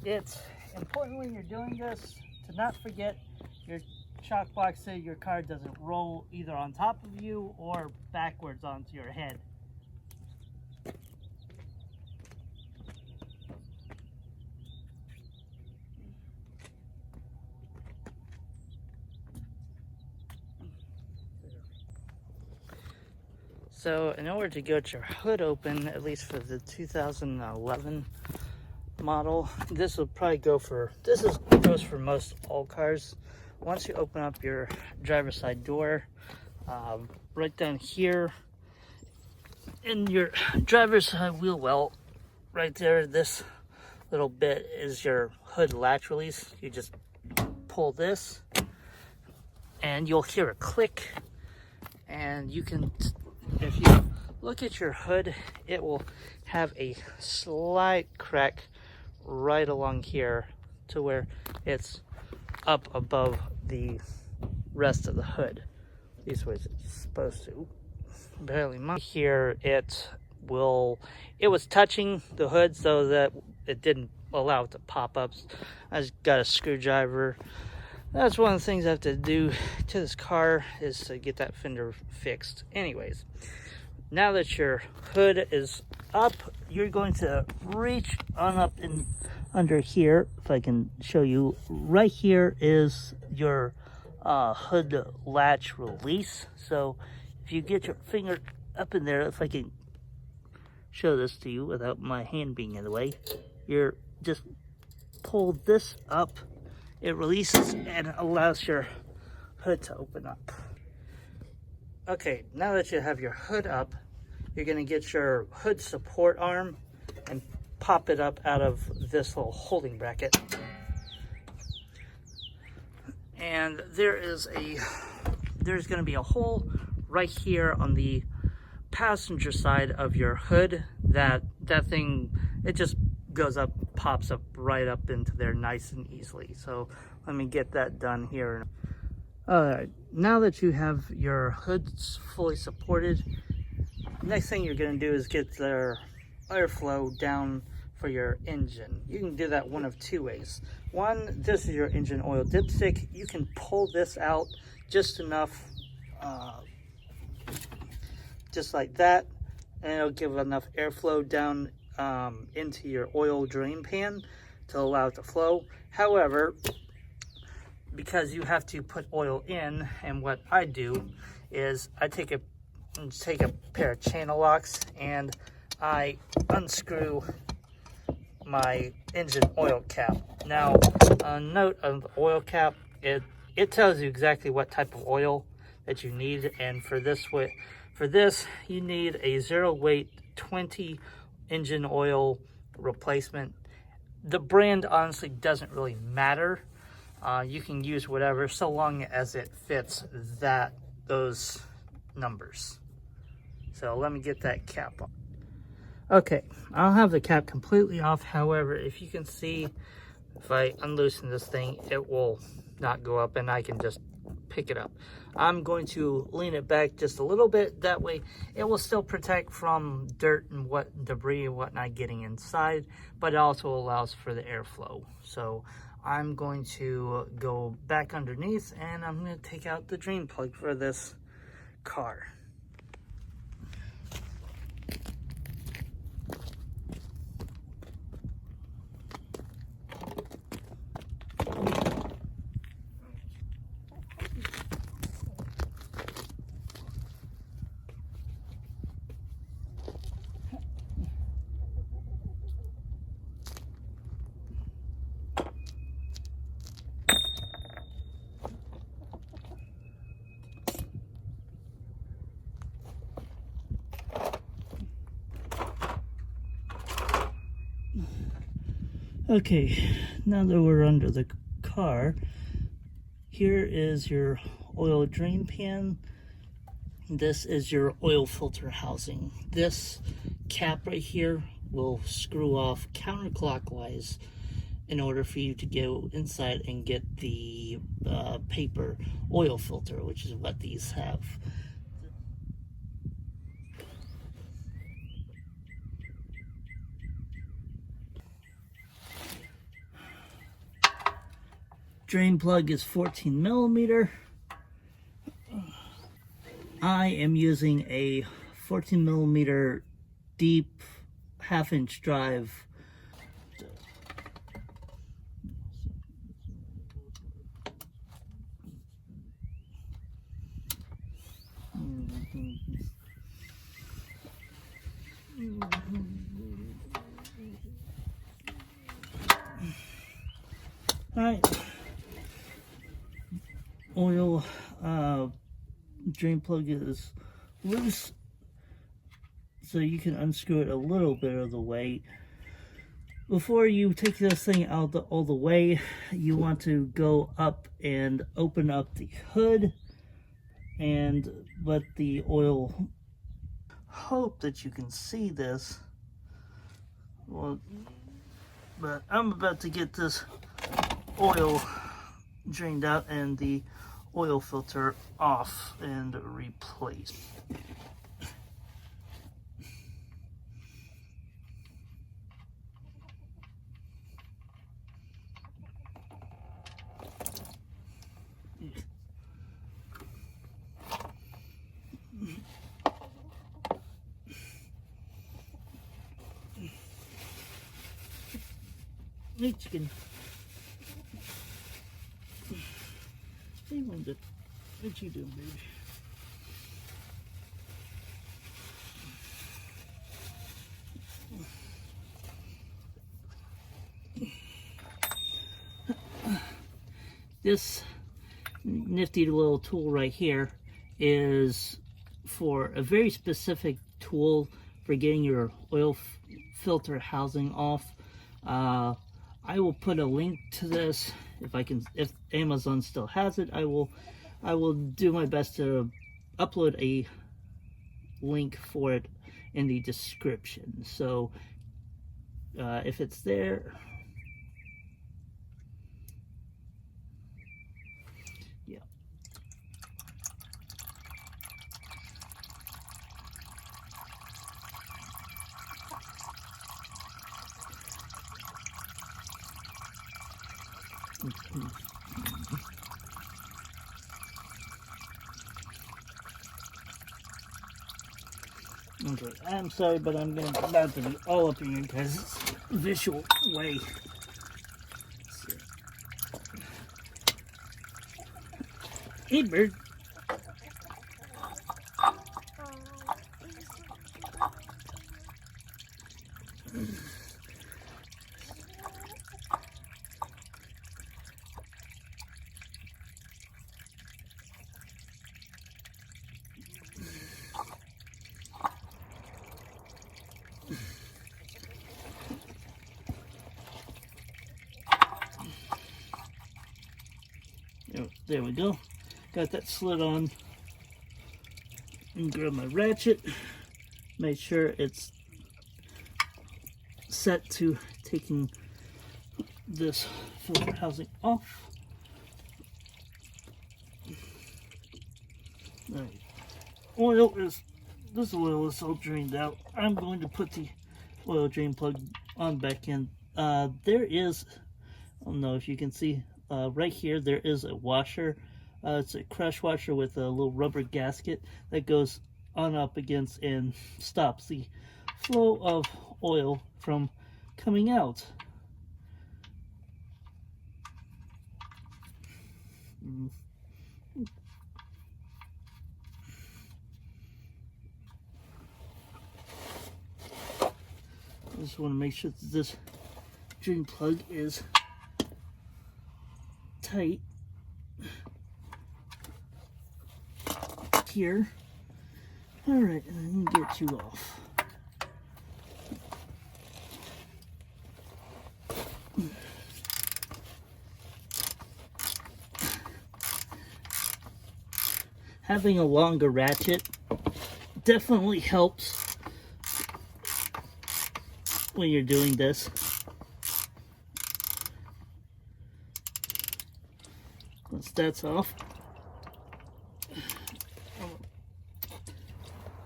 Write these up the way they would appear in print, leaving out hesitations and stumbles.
It's important when you're doing this to not forget your shock box so your car doesn't roll either on top of you or backwards onto your head. So in order to get your hood open, at least for the 2011 model, this will probably goes for most all cars. Once you open up your driver's side door, right down here in your driver's side wheel well, right there, this little bit is your hood latch release. You just pull this and you'll hear a click, and you can, if you look at your hood, it will have a slight crack right along here to where it's up above the rest of the hood. These ways it's supposed to. Barely here it was touching the hood so that it didn't allow it to pop up. I just got a screwdriver. That's one of the things I have to do to this car, is to get that fender fixed. Anyways, now that your hood is up, you're going to reach on up in under here. If I can show you, right here is your hood latch release. So if you get your finger up in there, if I can show this to you without my hand being in the way, you're just pull this up, it releases and allows your hood to open up. Okay, now that you have your hood up, you're going to get your hood support arm and pop it up out of this little holding bracket. And there's going to be a hole right here on the passenger side of your hood. That thing, it just goes up, pops up right up into there nice and easily. So let me get that done here. Alright, now that you have your hoods fully supported, next thing you're going to do is get their airflow down for your engine. You can do that one of two ways. One, this is your engine oil dipstick. You can pull this out just enough, just like that, and it'll give enough airflow down into your oil drain pan to allow it to flow. However, because you have to put oil in, and what I do is I take a pair of channel locks and I unscrew my engine oil cap. Now, a note of the oil cap, it tells you exactly what type of oil that you need, and for this you need a 0 weight 20 engine oil replacement. The brand honestly doesn't really matter. You can use whatever so long as it fits those numbers. So let me get that cap on. Okay, I'll have the cap completely off. However, if you can see, if I unloosen this thing, it will not go up and I can just pick it up. I'm going to lean it back just a little bit. That way it will still protect from dirt and debris and whatnot getting inside, but it also allows for the airflow. So I'm going to go back underneath and I'm going to take out the drain plug for this car. Okay, now that we're under the car, here is your oil drain pan. This is your oil filter housing. This cap right here will screw off counterclockwise in order for you to go inside and get the paper oil filter, which is what these have. drain plug is 14 millimeter. I am using a 14 millimeter deep 1/2 inch drive. Alright, oil drain plug is loose, so you can unscrew it a little bit of the way. Before you take this thing out all the way, you want to go up and open up the hood and let the oil. Hope that you can see this. Well, but I'm about to get this oil drained out and the oil filter off and replaced. Hey, chicken. Hey, Wanda. What you doing, baby? This nifty little tool right here is for a very specific tool for getting your oil filter housing off. I will put a link to this if Amazon still has it. I will do my best to upload a link for it in the description. So if it's there, yeah. Okay, I'm sorry, but I'm about to be all up in your guys' visual way. Hey, bird. There we go. Got that slid on. And grab my ratchet. Make sure it's set to taking this filter housing off. All right. This oil is all drained out. I'm going to put the oil drain plug on back in. There is, I don't know if you can see, right here there is a washer. It's a crush washer with a little rubber gasket that goes on up against and stops the flow of oil from coming out. I just want to make sure that this drain plug is tight here. All right, and I can get you off. Having a longer ratchet definitely helps when you're doing this. Once that's off,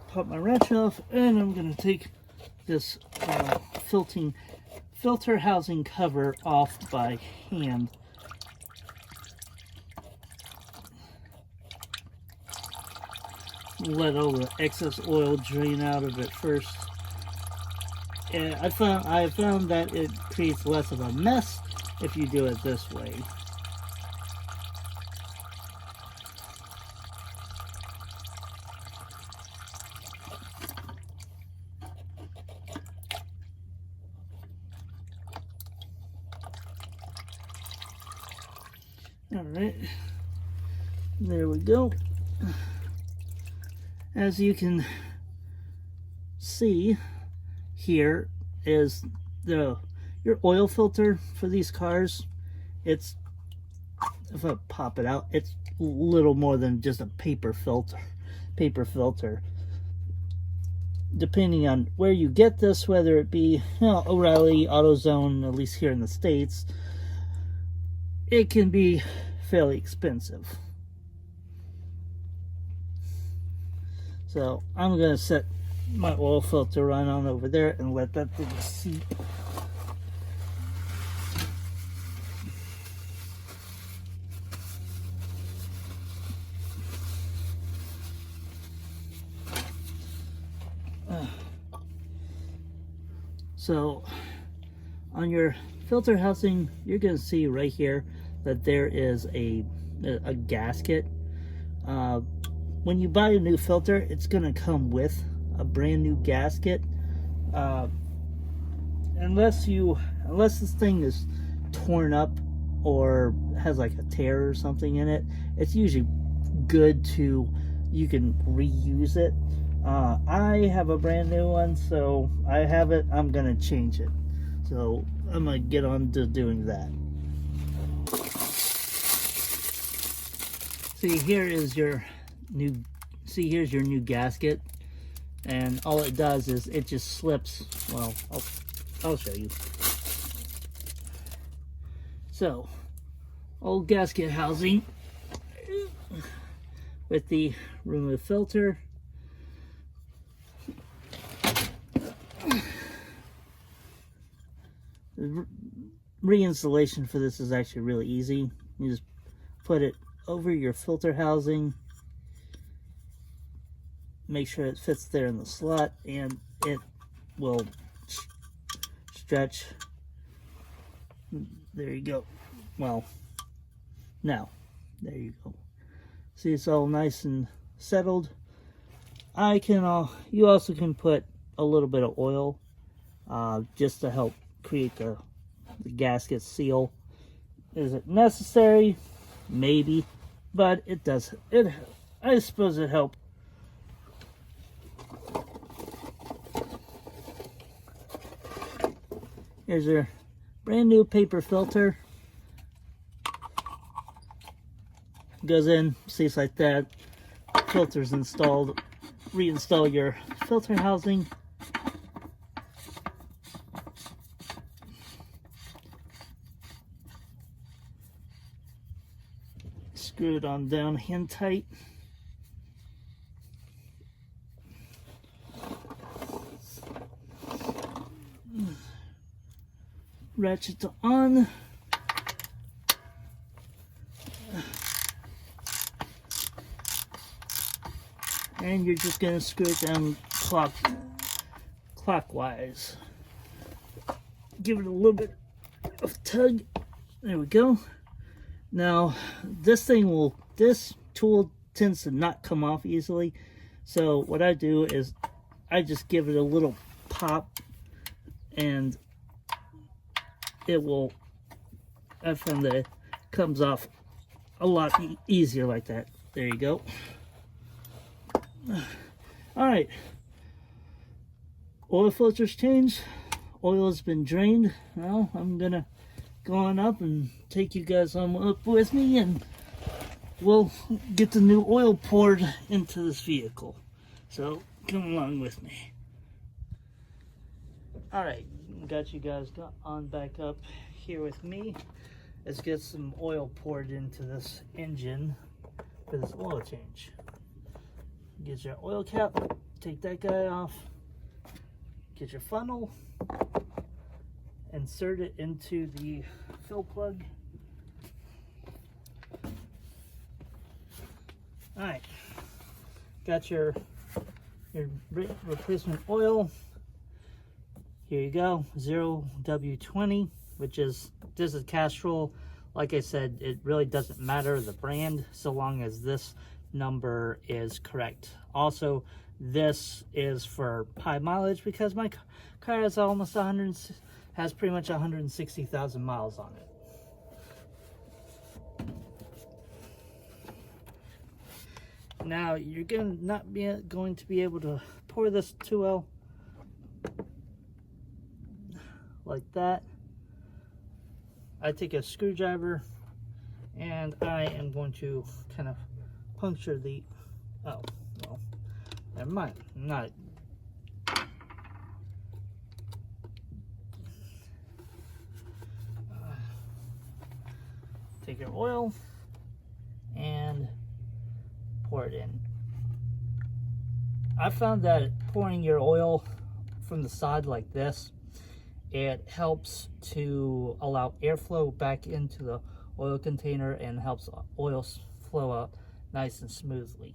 pop my ratchet off, and I'm going to take this filter housing cover off by hand. let all the excess oil drain out of it first. And I found that it creates less of a mess if you do it this way. All right, there we go. As you can see, here is your oil filter for these cars. It's, if I pop it out, it's a little more than just a paper filter. Depending on where you get this, whether it be, you know, O'Reilly, AutoZone, at least here in the States, it can be fairly expensive. So I'm gonna set my oil filter right on over there and let that thing seat. So on your filter housing, you're gonna see right here that there is a gasket. When you buy a new filter, it's gonna come with a brand new gasket. Unless this thing is torn up or has like a tear or something in it, it's usually good to, you can reuse it. I have a brand new one, so I have it. I'm gonna change it. So I'm gonna get on to doing that. See, here's your new gasket, and all it does is it just slips. Well, I'll show you. So, old gasket housing with the remove filter. The reinstallation for this is actually really easy. You just put it over your filter housing, make sure it fits there in the slot, and it will stretch. There you go. Well, now, there you go. See, it's all nice and settled. You also can put a little bit of oil just to help create the gasket seal. Is it necessary? Maybe, but it does. I suppose it helps. Here's your brand new paper filter. Goes in, seats like that. Filter's installed. Reinstall your filter housing. Screw it on down hand tight. Ratchet to on. And you're just going to screw it down clockwise. Give it a little bit of tug. There we go. Now, this tool tends to not come off easily. So what I do is I just give it a little pop, and it will, I found that it comes off a lot easier like that. There you go. All right. Oil filters changed. Oil has been drained. Now I'm gonna go on up and take you guys on up with me, and we'll get the new oil poured into this vehicle. So come along with me. All right, got you guys on back up here with me. Let's get some oil poured into this engine for this oil change. Get your oil cap, take that guy off, get your funnel, insert it into the fill plug. Alright, got your replacement oil. Here you go, 0W20, which is, this is Castrol. Like I said, it really doesn't matter the brand so long as this number is correct. Also, this is for high mileage because my car has almost has pretty much 160,000 miles on it. Now you're not going to be able to pour this 2L like that. I take a screwdriver and I am going to kind of puncture the, oh, well, never mind, not. Take your oil and pour it in. I found that pouring your oil from the side like this, it helps to allow airflow back into the oil container and helps oil flow out nice and smoothly.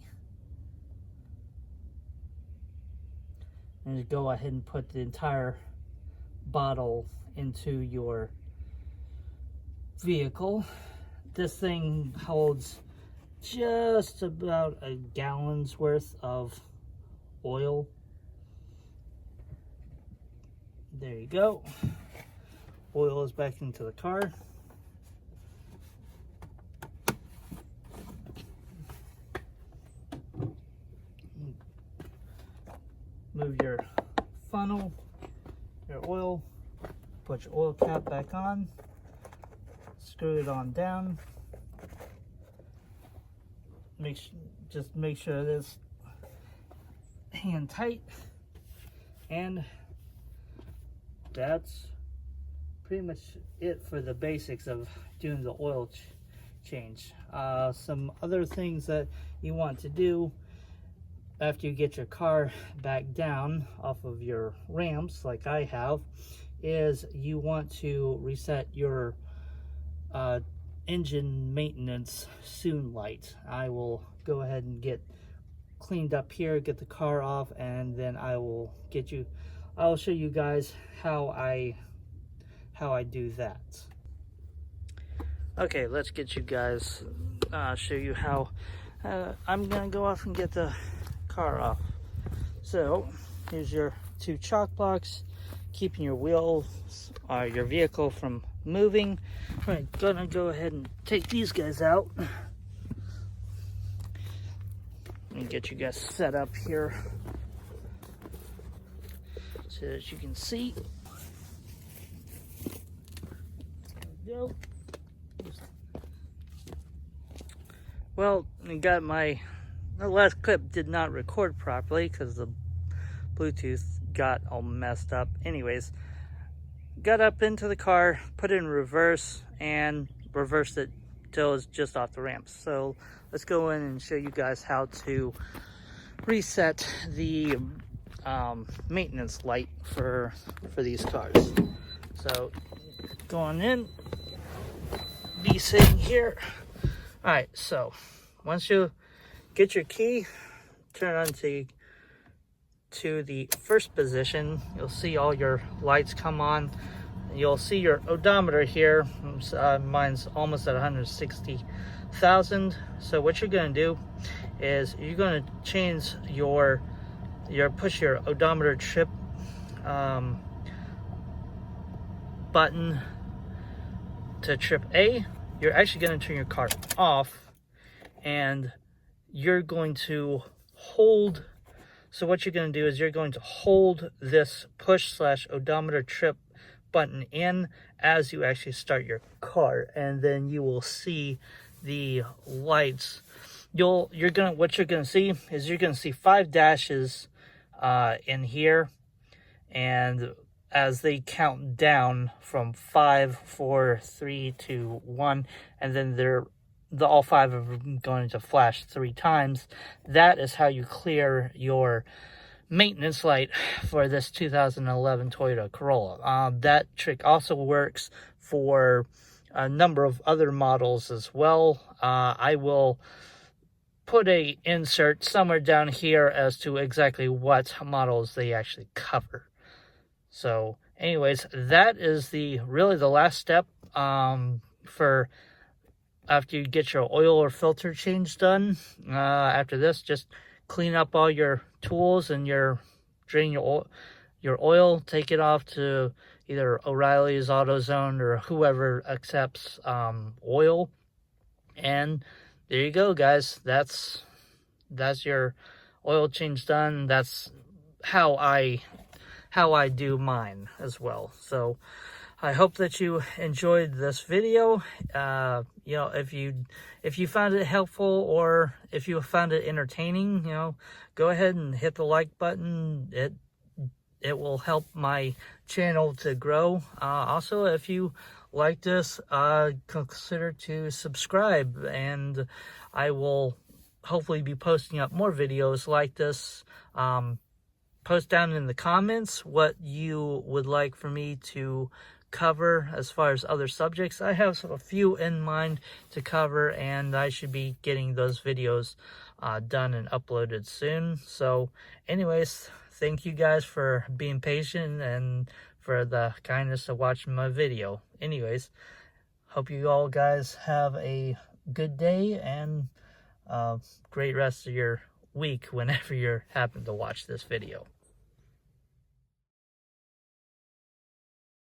And you go ahead and put the entire bottle into your vehicle. This thing holds just about a gallon's worth of oil. There you go. Oil is back into the car. Move your funnel, your oil, put your oil cap back on, screw it on down. Just make sure it is hand tight, and that's pretty much it for the basics of doing the oil change. Some other things that you want to do after you get your car back down off of your ramps, like I have, is you want to reset your engine maintenance soon light. I will go ahead and get cleaned up here, get the car off, and then I'll show you guys how I do that. Okay, let's get you guys show you how I'm gonna go off and get the car off. So here's your 2 chock blocks, keeping your wheels or your vehicle from moving. I'm gonna go ahead and take these guys out and get you guys set up here so that you can see. There we go. Well, I got the last clip did not record properly because the Bluetooth got all messed up. Anyways, got up into the car, put it in reverse, and reversed it till it's just off the ramps. So let's go in and show you guys how to reset the maintenance light for these cars. So going in, be sitting here. All right, so once you get your key, turn on to the first position, you'll see all your lights come on. You'll see your odometer here. Mine's almost at 160,000. So what you're going to do is you're going to change push your odometer trip button to trip A. You're actually going to turn your car off, and you're going to hold. So what you're going to do is you're going to hold this push/odometer trip button in as you actually start your car, and then you will see the lights. What you're going to see is you're going to see 5 dashes in here, and as they count down from 5, 4, 3, 2, 1, and then all 5 of them going to flash 3 times. That is how you clear your maintenance light for this 2011 Toyota Corolla. That trick also works for a number of other models as well. I will put a insert somewhere down here as to exactly what models they actually cover. So anyways, that is really the last step for after you get your oil or filter change done. After this, just clean up all your tools and drain your oil, take it off to either O'Reilly's, AutoZone, or whoever accepts oil. And there you go, guys. That's your oil change done. That's how I do mine as well. So I hope that you enjoyed this video. You know, if you found it helpful or if you found it entertaining, you know, go ahead and hit the like button. It will help my channel to grow. Also, if you like this, consider to subscribe, and I will hopefully be posting up more videos like this. Post down in the comments what you would like for me to cover as far as other subjects. I have a few in mind to cover, and I should be getting those videos done and uploaded soon. So anyways, thank you guys for being patient and for the kindness of watching my video. Anyways, hope you all guys have a good day and great rest of your week whenever you happen to watch this video.